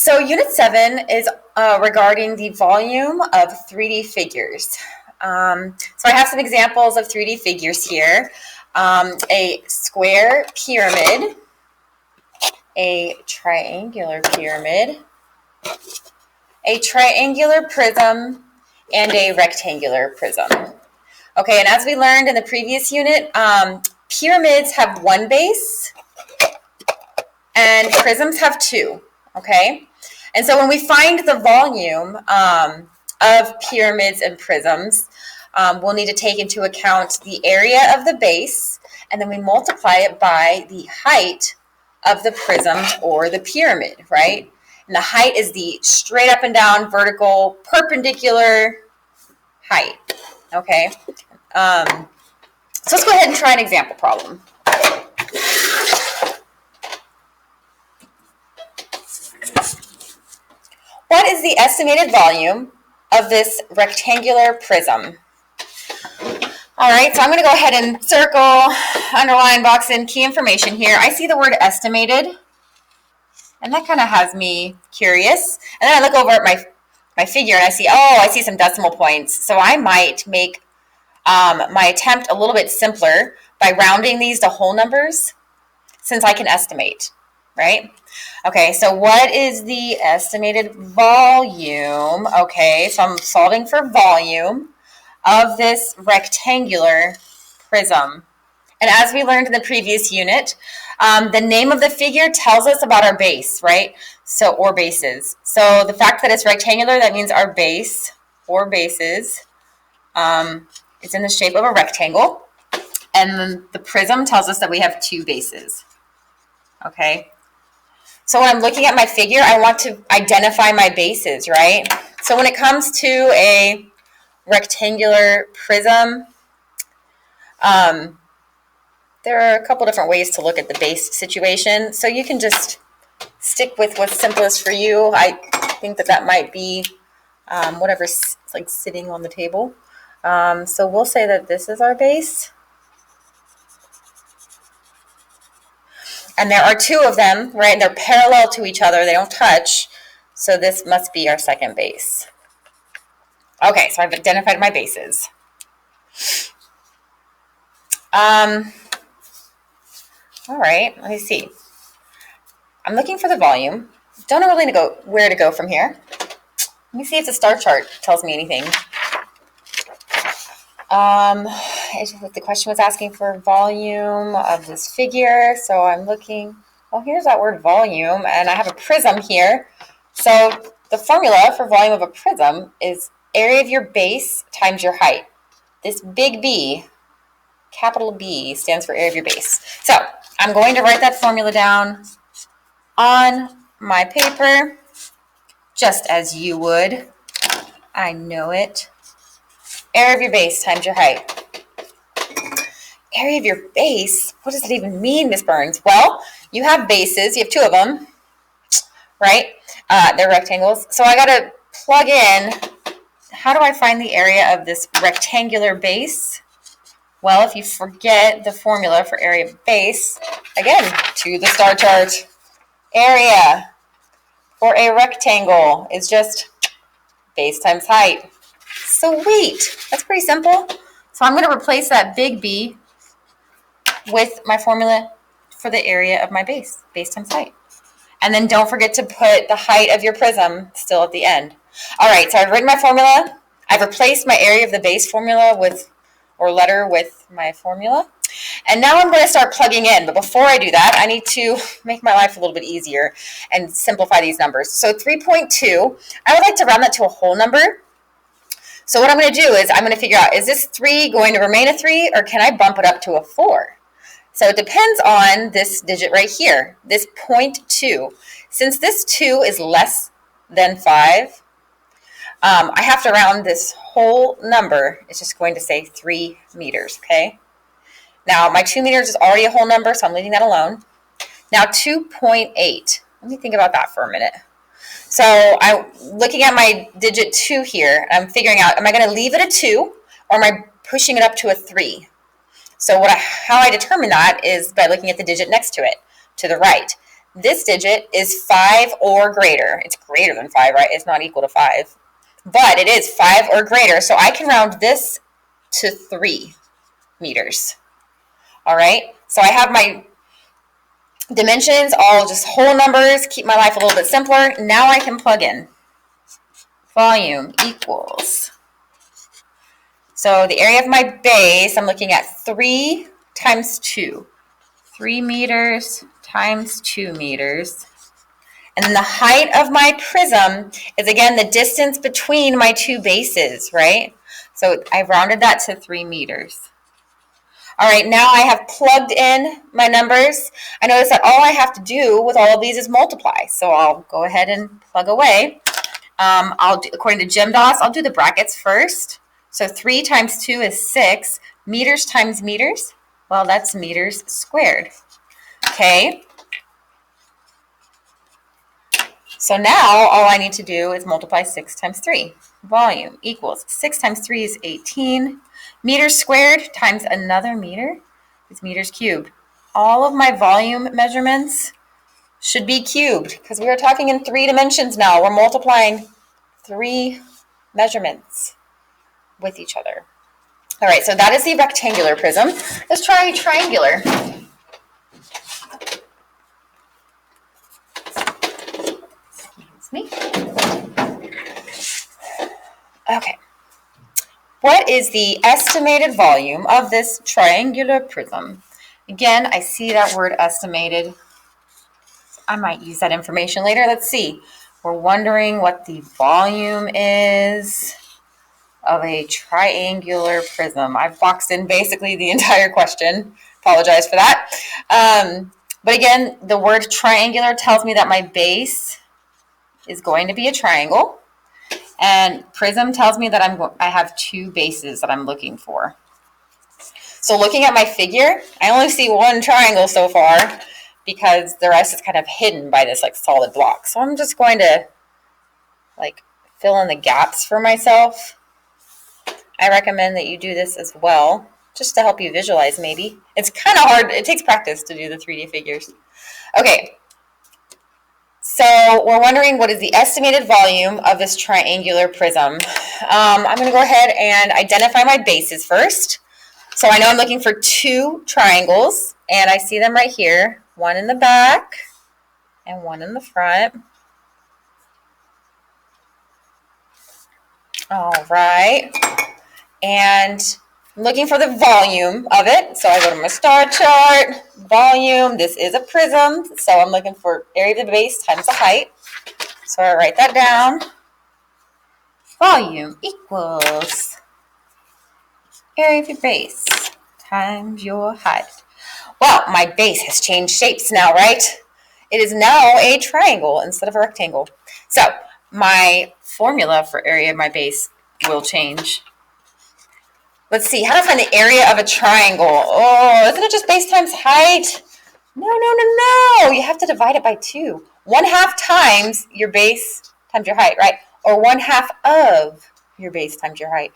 So Unit 7 is regarding the volume of 3D figures. So I have some examples of 3D figures here. A square pyramid, a triangular pyramid, a triangular prism, and a rectangular prism. Okay, and as we learned in the previous unit, pyramids have one base and prisms have two, okay? And so when we find the volume of pyramids and prisms, we'll need to take into account the area of the base, and then we multiply it by the height of the prism or the pyramid, right? And the height is the straight up and down vertical perpendicular height, okay? So let's go ahead and try an example problem. What is the estimated volume of this rectangular prism? All right, so I'm going to go ahead and circle, underline, box in key information here. I see the word estimated, and that kind of has me curious. And then I look over at my figure and I see some decimal points. So I might make my attempt a little bit simpler by rounding these to whole numbers, since I can estimate, right? Okay, so what is the estimated volume? Okay, so I'm solving for volume of this rectangular prism. And as we learned in the previous unit, the name of the figure tells us about our base, right? So, or bases. So the fact that it's rectangular, that means our base or bases is in the shape of a rectangle. And then the prism tells us that we have two bases. Okay. So when I'm looking at my figure, I want to identify my bases, right? So when it comes to a rectangular prism, there are a couple different ways to look at the base situation. So you can just stick with what's simplest for you. I think that might be whatever's like sitting on the table. So we'll say that this is our base. And there are two of them, right? And they're parallel to each other. They don't touch. So this must be our second base. Okay, so I've identified my bases. All right, let me see. I'm looking for the volume. Don't know really where to go from here. Let me see if the star chart tells me anything. The question was asking for volume of this figure, so I'm looking. Well, here's that word volume, and I have a prism here. So the formula for volume of a prism is area of your base times your height. This big B, capital B, stands for area of your base. So I'm going to write that formula down on my paper, just as you would. I know it. Area of your base times your height. Area of your base? What does it even mean, Miss Burns? Well, you have bases. You have two of them, right? They're rectangles. So I got to plug in, how do I find the area of this rectangular base? Well, if you forget the formula for area of base, again, to the star chart, area for a rectangle is just base times height. Sweet. That's pretty simple. So I'm going to replace that big B with my formula for the area of my base times height. And then don't forget to put the height of your prism still at the end. All right, so I've written my formula. I've replaced my area of the base formula letter with my formula. And now I'm going to start plugging in. But before I do that, I need to make my life a little bit easier and simplify these numbers. So 3.2, I would like to round that to a whole number. So what I'm going to do is I'm going to figure out, is this 3 going to remain a 3, or can I bump it up to a 4? So it depends on this digit right here, this 0.2. Since this 2 is less than 5, I have to round this whole number. It's just going to say 3 meters, okay? Now, my 2 meters is already a whole number, so I'm leaving that alone. Now, 2.8. Let me think about that for a minute. So I'm looking at my digit 2 here, and I'm figuring out, am I going to leave it a 2, or am I pushing it up to a 3? So how I determine that is by looking at the digit next to it, to the right. this digit is 5 or greater. It's greater than 5, right? It's not equal to 5. But it is 5 or greater, so I can round this to 3 meters. All right, so I have my dimensions, all just whole numbers, keep my life a little bit simpler. Now I can plug in. Volume equals. So the area of my base, I'm looking at 3 times 2. 3 meters times 2 meters. And then the height of my prism is, again, the distance between my two bases, right? So I rounded that to 3 meters. All right, now I have plugged in my numbers. I notice that all I have to do with all of these is multiply. So I'll go ahead and plug away. According to GMDOS, I'll do the brackets first. So 3 times 2 is 6. Meters times meters, well, that's meters squared. Okay. So now all I need to do is multiply 6 times 3. Volume equals 6 times 3 is 18. Meters squared times another meter is meters cubed. All of my volume measurements should be cubed because we are talking in 3 dimensions now. We're multiplying 3 measurements with each other. All right, so that is the rectangular prism. Let's try triangular. Excuse me. Okay. What is the estimated volume of this triangular prism? Again, I see that word estimated. I might use that information later. Let's see. We're wondering what the volume is of a triangular prism. I've boxed in basically the entire question. Apologize for that. But again, the word triangular tells me that my base is going to be a triangle. And prism tells me that I have 2 bases that I'm looking for. So looking at my figure, I only see 1 triangle so far because the rest is kind of hidden by this like solid block. So I'm just going to like fill in the gaps for myself. I recommend that you do this as well, just to help you visualize maybe. It's kind of hard. It takes practice to do the 3D figures. Okay. So we're wondering what is the estimated volume of this triangular prism. I'm going to go ahead and identify my bases first. So I know I'm looking for 2 triangles, and I see them right here. 1 in the back and 1 in the front. All right. And I'm looking for the volume of it. So I go to my star chart, volume. This is a prism. So I'm looking for area of the base times the height. So I write that down. Volume equals area of your base times your height. Well, my base has changed shapes now, right? It is now a triangle instead of a rectangle. So my formula for area of my base will change. Let's see, how to find the area of a triangle. Oh, isn't it just base times height? No. You have to divide it by 2. 1/2 times your base times your height, right? Or 1/2 of your base times your height.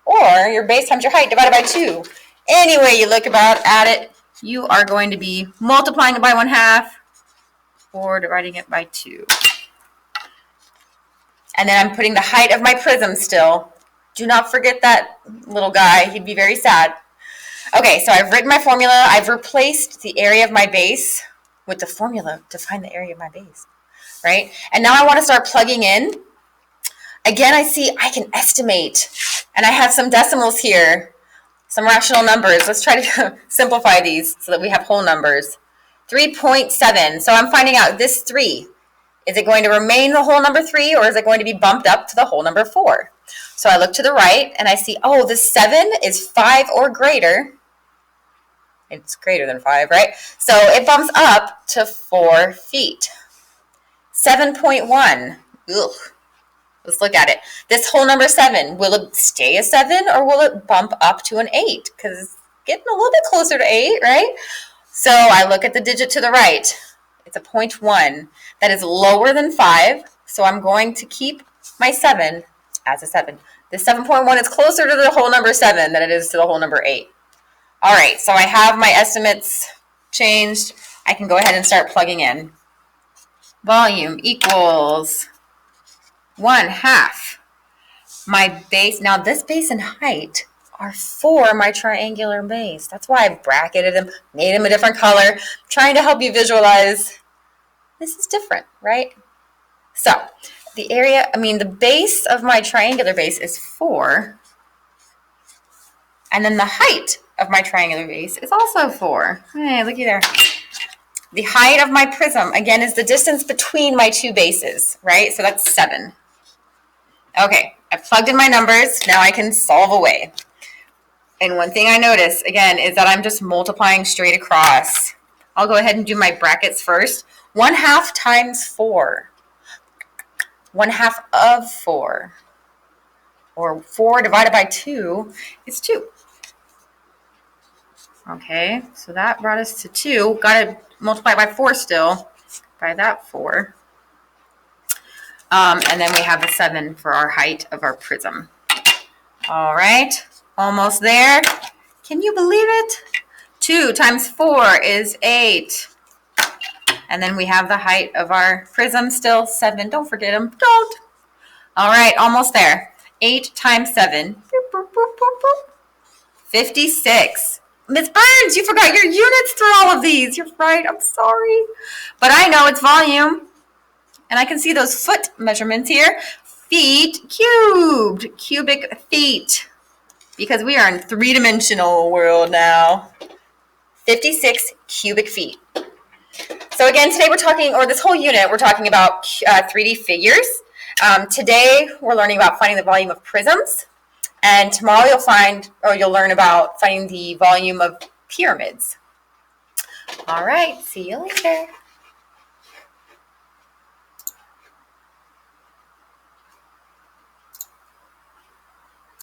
Or your base times your height divided by 2. Any way you look at it, you are going to be multiplying it by 1/2 or dividing it by 2. And then I'm putting the height of my prism still. Do not forget that little guy. He'd be very sad. Okay, so I've written my formula. I've replaced the area of my base with the formula to find the area of my base, right? And now I want to start plugging in. Again, I see I can estimate. And I have some decimals here, some rational numbers. Let's try to simplify these so that we have whole numbers. 3.7. So I'm finding out this 3. Is it going to remain the whole number 3, or is it going to be bumped up to the whole number 4? So I look to the right, and I see, oh, the 7 is 5 or greater. It's greater than 5, right? So it bumps up to 4 feet. 7.1. Ugh. Let's look at it. This whole number 7, will it stay a 7, or will it bump up to an 8? Because it's getting a little bit closer to 8, right? So I look at the digit to the right. It's a 0.1. That is lower than 5, so I'm going to keep my 7 as a 7. The 7.1 is closer to the whole number 7 than it is to the whole number 8. All right, so I have my estimates changed. I can go ahead and start plugging in. volume equals 1/2 my base. Now this base and height are for my triangular base. That's why I bracketed them, made them a different color, trying to help you visualize this is different, right? So the base of my triangular base is 4, and then the height of my triangular base is also 4. Hey, looky there. The height of my prism, again, is the distance between my two bases, right? So that's 7. Okay, I've plugged in my numbers. Now I can solve away. And one thing I notice, again, is that I'm just multiplying straight across. I'll go ahead and do my brackets first. 1/2 times 4. 1/2 of 4. Or 4 divided by 2 is 2. Okay, so that brought us to 2. Got to multiply by 4 still. By that 4. And then we have the 7 for our height of our prism. All right, almost there. Can you believe it? 2 times 4 is 8. And then we have the height of our prism still 7. Don't forget them. Don't. All right, almost there. 8 times 7. 56. Ms. Burns, you forgot your units through all of these. You're right. I'm sorry. But I know it's volume. And I can see those foot measurements here. Feet cubed. Cubic feet. Because we are in three-dimensional world now. 56 cubic feet. So again, today we're talking, or this whole unit, we're talking about 3D figures. Today we're learning about finding the volume of prisms. And tomorrow you'll learn about finding the volume of pyramids. All right, see you later.